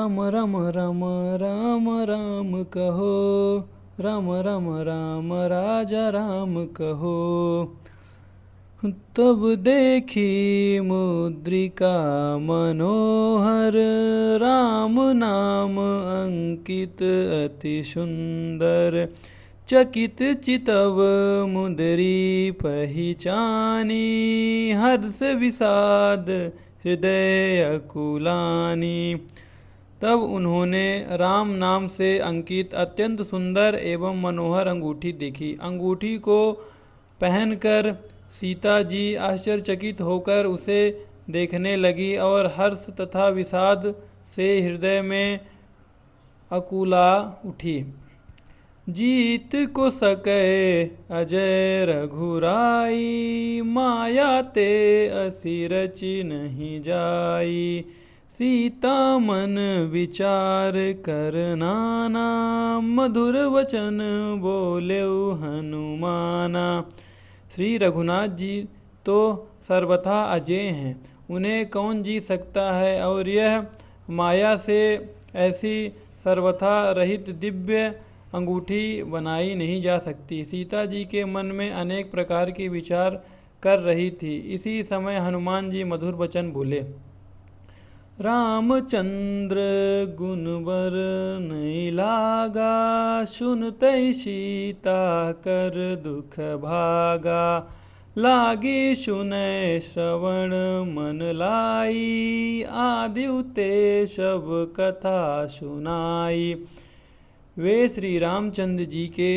राम रम रम राम राम कहो, राम रम राम राजा राम कहो। तब देखी मुद्रिका मनोहर, राम नाम अंकित अति सुंदर। चकित चितव मुदरी पहचानी, हर्ष विषाद हृदय अकुलानी। तब उन्होंने राम नाम से अंकित अत्यंत सुंदर एवं मनोहर अंगूठी देखी। अंगूठी को पहनकर सीता जी आश्चर्यचकित होकर उसे देखने लगी और हर्ष तथा विषाद से हृदय में अकुला उठी। जीत को सके अजय रघुराई, माया ते असी रची नहीं जाई। सीता मन विचार कर नाना, मधुर वचन बोले हनुमाना। श्री रघुनाथ जी तो सर्वथा अजय हैं, उन्हें कौन जीत सकता है, और यह माया से ऐसी सर्वथा रहित दिव्य अंगूठी बनाई नहीं जा सकती। सीता जी के मन में अनेक प्रकार के विचार कर रही थी। इसी समय हनुमान जी मधुर वचन बोले। रामचंद्र गुणवर नहीं लागा, सुनते सीता कर दुख भागा। लागी सुने श्रवण मन लाई, आदि उते सब कथा सुनाई। वे श्री रामचंद्र जी के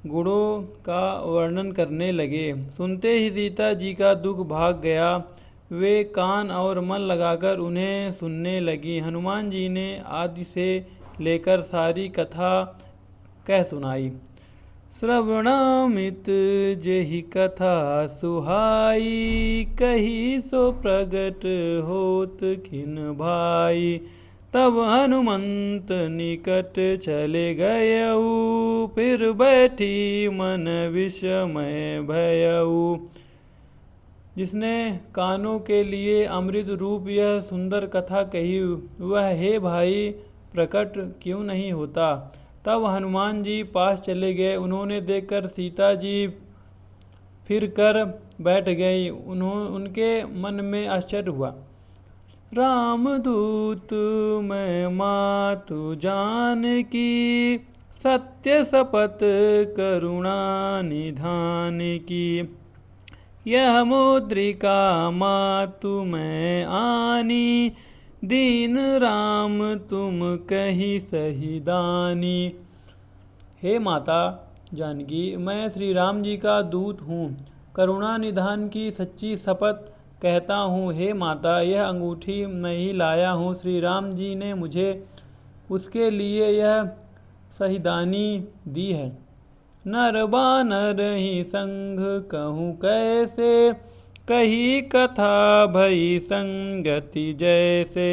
गुणों का वर्णन करने लगे। सुनते ही सीता जी का दुख भाग गया। वे कान और मन लगाकर उन्हें सुनने लगी। हनुमान जी ने आदि से लेकर सारी कथा कह सुनाई। श्रवणामित जेहि कथा सुहाई, कही सो प्रगट होत खिन भाई। तब हनुमंत निकट चले गयऊ, फिर बैठी मन विस्मय भयऊ। जिसने कानों के लिए अमृत रूप यह सुंदर कथा कही, वह हे भाई प्रकट क्यों नहीं होता। तब हनुमान जी पास चले गए। उन्होंने देखकर सीता जी फिर कर बैठ गई। उनके मन में आश्चर्य हुआ। रामदूत मैं मातु जान की, सत्य शपथ करुणा निधान की। यह मुद्रिका मातु मैं आनी, दीन राम तुम कही सही दानी। हे माता जानकी, मैं श्री राम जी का दूत हूँ, करुणा निधान की सच्ची शपथ कहता हूँ। हे माता, यह अंगूठी मैं ही लाया हूँ। श्री राम जी ने मुझे उसके लिए यह सहीदानी दी है। नर बानर ही संग कहूँ कैसे, कही कथा भई संगति जैसे।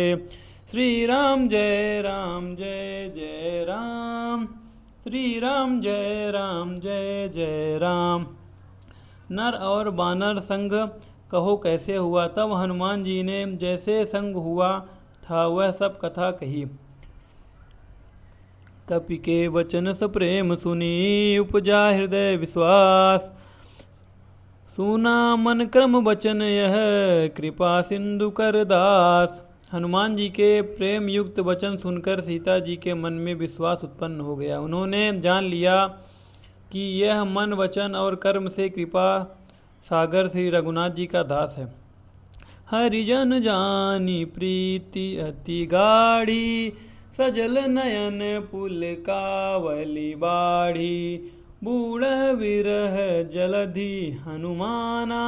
श्री राम जय जय राम, श्री राम जय जय राम। नर और बानर संग कहो कैसे हुआ। तब हनुमान जी ने जैसे संग हुआ था वह सब कथा कही। कपि के वचन सप्रेम सुनी, उपजा हृदय विश्वास। सुना मन क्रम वचन यह, कृपा सिंधु कर दास। हनुमान जी के प्रेम युक्त वचन सुनकर सीता जी के मन में विश्वास उत्पन्न हो गया। उन्होंने जान लिया कि यह मन वचन और कर्म से कृपा सागर श्री रघुनाथ जी का दास है। हरिजन जानी प्रीति अति गाढ़ी, सजल नयन पुल कावली बाढ़ी। बूढ़ विरह जलधि हनुमाना,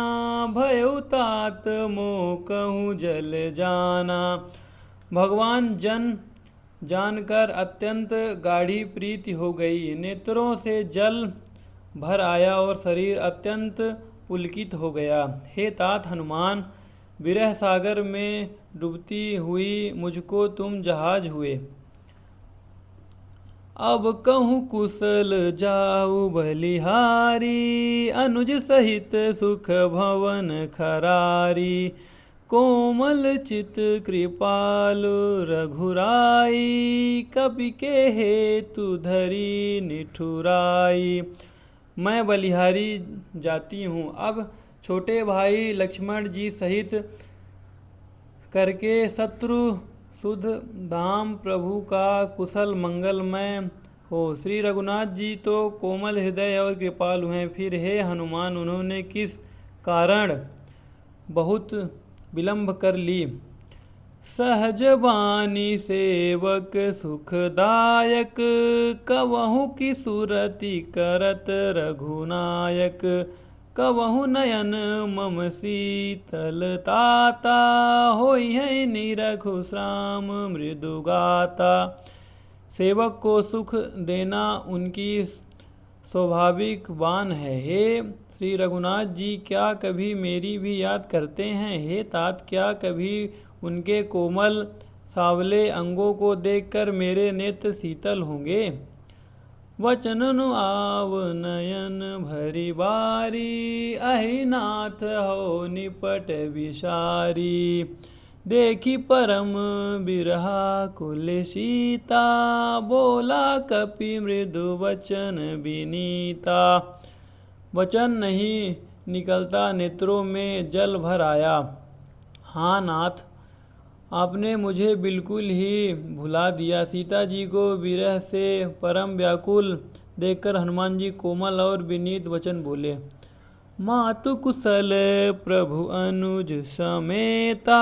भयउ तात मोह कहूँ जल जाना। भगवान जन जानकर अत्यंत गाढ़ी प्रीति हो गई। नेत्रों से जल भर आया और शरीर अत्यंत पुलकित हो गया। हे तात हनुमान, विरह सागर में डूबती हुई मुझको तुम जहाज हुए। अब कहूँ कुशल जाऊ बलिहारी, अनुज सहित सुख भवन खरारी। कोमल चित कृपालु रघुराई, कपि के हेतु धरी निठुराई। मैं बलिहारी जाती हूँ, अब छोटे भाई लक्ष्मण जी सहित करके शत्रु सुध धाम प्रभु का कुशल मंगलमय हो। श्री रघुनाथ जी तो कोमल हृदय और कृपालु हैं, फिर हे हनुमान उन्होंने किस कारण बहुत विलंब कर ली। सहज बानी सेवक सुखदायक, कवहु की सुरति करत रघुनायक। कवहु नयन मम शीतलताता, होई है निरखु श्याम मृदुगाता। सेवक को सुख देना उनकी स्वाभाविक बान है। हे श्री रघुनाथ जी, क्या कभी मेरी भी याद करते हैं? हे तात, क्या कभी उनके कोमल सावले अंगों को देखकर मेरे नेत्र शीतल होंगे? वचन आव नयन भरी बारी, अहि नाथ हो निपट विसारी। देखी परम बिरहा कुल सीता, बोला कपि मृदु वचन विनीता। वचन नहीं निकलता, नेत्रों में जल भर आया। हाँ नाथ, आपने मुझे बिल्कुल ही भुला दिया। सीता जी को विरह से परम व्याकुल देखकर हनुमान जी कोमल और विनीत वचन बोले। मातु कुशल प्रभु अनुज समेता,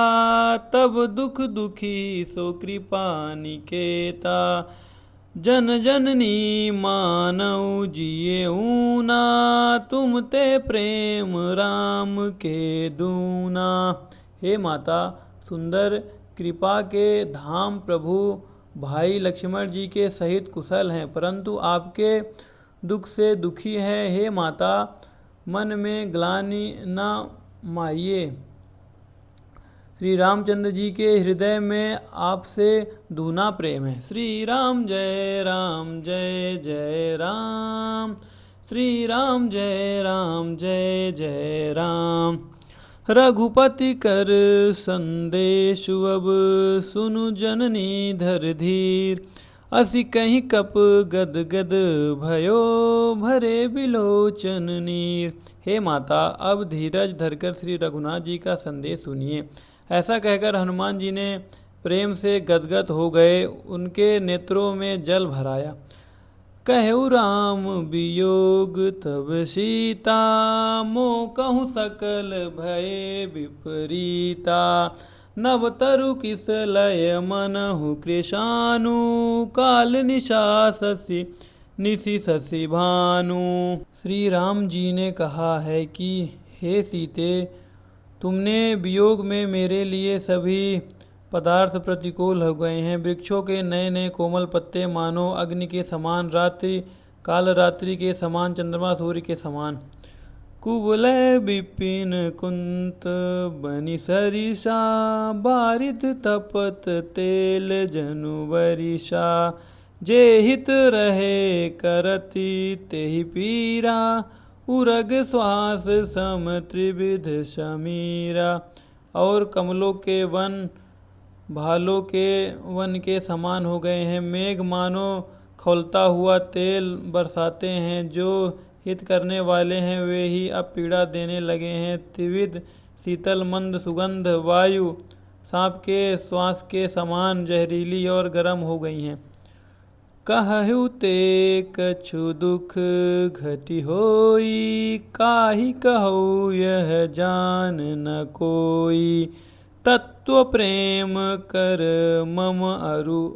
तब दुख दुखी सो कृपा निकेता। जन जननी मानव जिये ऊना, तुम ते प्रेम राम के दूना। हे माता, सुंदर कृपा के धाम प्रभु भाई लक्ष्मण जी के सहित कुशल हैं, परंतु आपके दुख से दुखी हैं। हे माता, मन में ग्लानि न माइए। श्री रामचंद्र जी के हृदय में आपसे दूना प्रेम है। श्री राम जय जय राम, श्री राम जय जय राम। रघुपति कर संदेशु अब, सुनु जननी धर धीर। असि कहीं कप गद गद भयो, भरे बिलोचन नीर। हे माता, अब धीरज धरकर श्री रघुनाथ जी का संदेश सुनिए। ऐसा कहकर हनुमान जी ने प्रेम से गदगद हो गए, उनके नेत्रों में जल भराया। कहु राम वियोग तब सीता, मोह कहूँ सकल भय विपरीता। नव तरु किस लय मनहु कृशानु, काल निशा शशि निशि शशि भानु। श्री राम जी ने कहा है कि हे सीते, तुमने वियोग में मेरे लिए सभी पदार्थ प्रतिकूल हो गए हैं। वृक्षों के नए नए कोमल पत्ते मानो अग्नि के समान, रात्रि काल रात्रि के समान, चंद्रमा सूर्य के समान। कुवलय विपिन कुंत बनि सरिसा, बारिद तपत तेल जनु वरिषा। जे हित रहे करति तेहि पीरा, उरग श्वास सम त्रिविध समीरा। और कमलों के वन भालों के वन के समान हो गए हैं। मेघ मानो खौलता हुआ तेल बरसाते हैं। जो हित करने वाले हैं वे ही अब पीड़ा देने लगे हैं। त्रिविध शीतल मंद सुगंध वायु सांप के श्वास के समान जहरीली और गर्म हो गई हैं। कहु ते कछु दुख घटी होई, काहि कहु यह जान न कोई। तत्व प्रेम कर मम अरु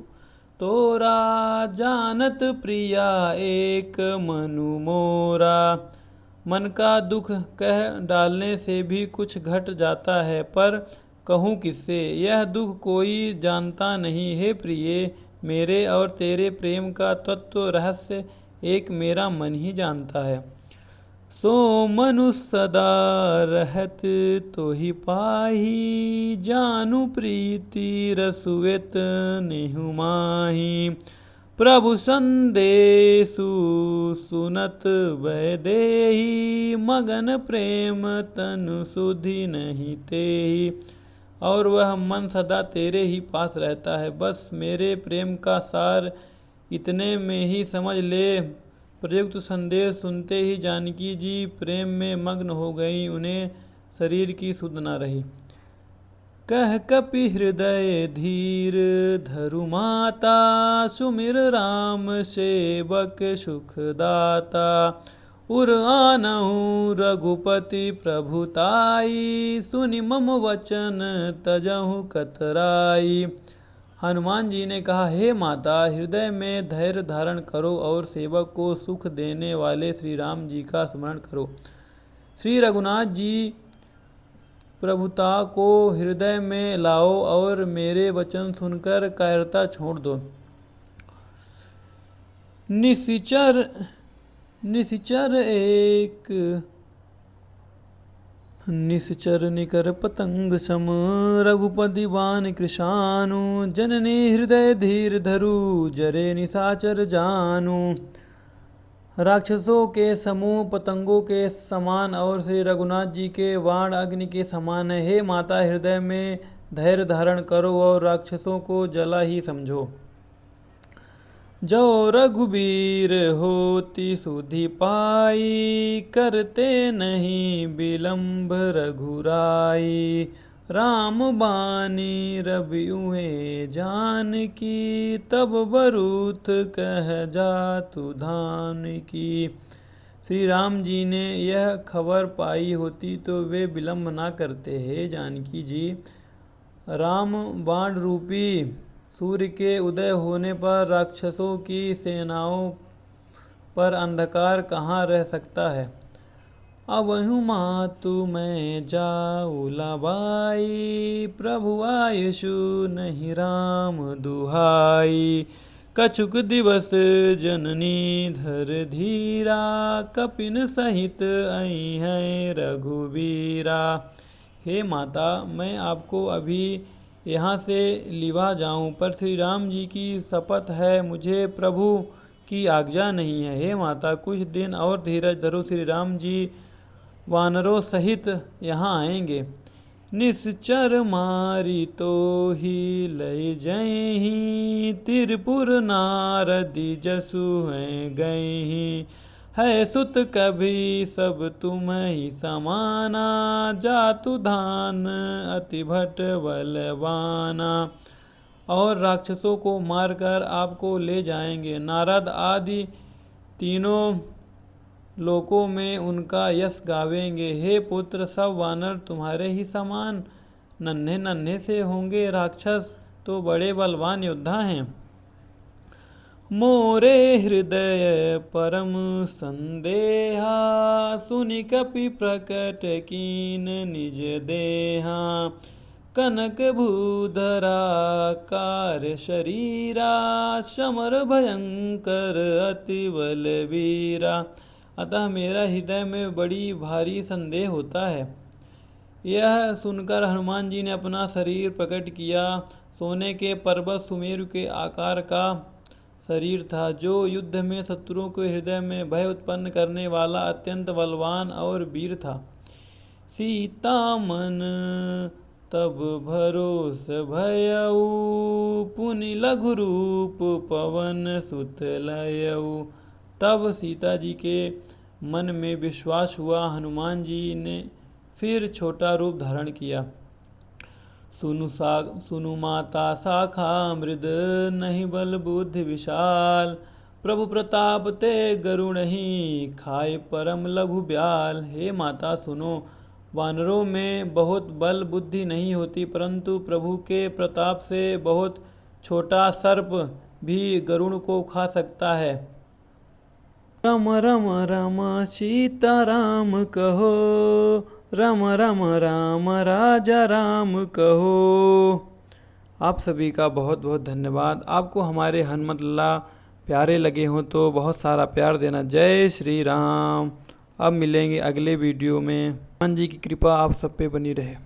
तोरा, जानत प्रिया एक मनु मोरा। मन का दुख कह डालने से भी कुछ घट जाता है, पर कहूँ किससे? यह दुख कोई जानता नहीं। हे प्रिय, मेरे और तेरे प्रेम का तत्व रहस्य एक मेरा मन ही जानता है। सो मनुष्य सदा रहत तो ही पाही, जानू प्रीति रसुवेत नेहु माही। प्रभु संदेशु सुनत वैदेही, मगन प्रेम तनु सुधि नहीं तेही। और वह मन सदा तेरे ही पास रहता है। बस मेरे प्रेम का सार इतने में ही समझ ले। प्रयुक्त संदेश सुनते ही जानकी जी प्रेम में मग्न हो गई, उन्हें शरीर की सुध न रही। कह कपि हृदय धीर धरु माता, सुमिर राम सेवक सुखदाता। उर आनहु रघुपति प्रभुताई, सुनि मम वचन तजहु कतराई। हनुमान जी ने कहा, हे माता, हृदय में धैर्य धारण करो और सेवक को सुख देने वाले श्री राम जी का स्मरण करो। श्री रघुनाथ जी प्रभुता को हृदय में लाओ और मेरे वचन सुनकर कायरता छोड़ दो। निश्चर निकर पतंग सम, रघुपति बान कृशानु। जननी हृदय धीर धरु, जरे निशाचर जानु। राक्षसों के समूह पतंगों के समान और श्री रघुनाथ जी के बाण अग्नि के समान है। हे माता, हृदय में धैर्य धारण करो और राक्षसों को जला ही समझो। जो रघुबीर होती सुधि पाई, करते नहीं विलंब रघुराई। राम बानी रबियुहे जानकी, तब बरूथ कह जातु धान की। श्री राम जी ने यह खबर पाई होती तो वे विलंब ना करते। हे जानकी जी, राम बाण रूपी सूर्य के उदय होने पर राक्षसों की सेनाओं पर अंधकार कहाँ रह सकता है। अबहु मातु मैं जाऊ लबाई, प्रभु आयुषु नहीं राम दुहाई। कछुक दिवस जननी धर धीरा, कपिन सहित आई है रघुवीरा। हे माता, मैं आपको अभी यहाँ से लिवा जाऊँ, पर श्री राम जी की शपथ है, मुझे प्रभु की आज्ञा नहीं है। हे माता, कुछ दिन और धीरज धरो, श्री राम जी वानरों सहित यहाँ आएंगे। निश्चर मारी तो ही लय जयहि, त्रिपुर नारदी जसु हैं गयहि। है सुत कभी सब तुम ही समाना, जातु धान अति भट बलवाना। और राक्षसों को मारकर आपको ले जाएंगे। नारद आदि तीनों लोकों में उनका यश गावेंगे। हे पुत्र, सब वानर तुम्हारे ही समान नन्हे नन्हे से होंगे। राक्षस तो बड़े बलवान योद्धा हैं। मोरे हृदय परम संदेहा, सुनि कपि प्रकट कीन निज देहा। कनक भूधरा कार शरीरा, समर भयंकर अति बलवीरा। अतः मेरा हृदय में बड़ी भारी संदेह होता है। यह सुनकर हनुमान जी ने अपना शरीर प्रकट किया। सोने के पर्वत सुमेरु के आकार का शरीर था, जो युद्ध में शत्रुओं के हृदय में भय उत्पन्न करने वाला अत्यंत बलवान और वीर था। सीता मन तब भरोस भयऊ, पुनि लघु रूप पवन सुत लयऊ। तब सीता जी के मन में विश्वास हुआ। हनुमान जी ने फिर छोटा रूप धारण किया। सुनु माता शाखा मृद, नहीं बल बुद्धि विशाल। प्रभु प्रताप ते गरुण ही, खाए परम लघु ब्याल। हे माता सुनो, वानरों में बहुत बल बुद्धि नहीं होती, परंतु प्रभु के प्रताप से बहुत छोटा सर्प भी गरुड़ को खा सकता है। रम रम रम सीता राम कहो, रम रम राम राजा राम कहो। आप सभी का बहुत बहुत धन्यवाद। आपको हमारे हनुमत लल्ला प्यारे लगे हों तो बहुत सारा प्यार देना। जय श्री राम। अब मिलेंगे अगले वीडियो में। हनुमान जी की कृपा आप सब पे बनी रहे।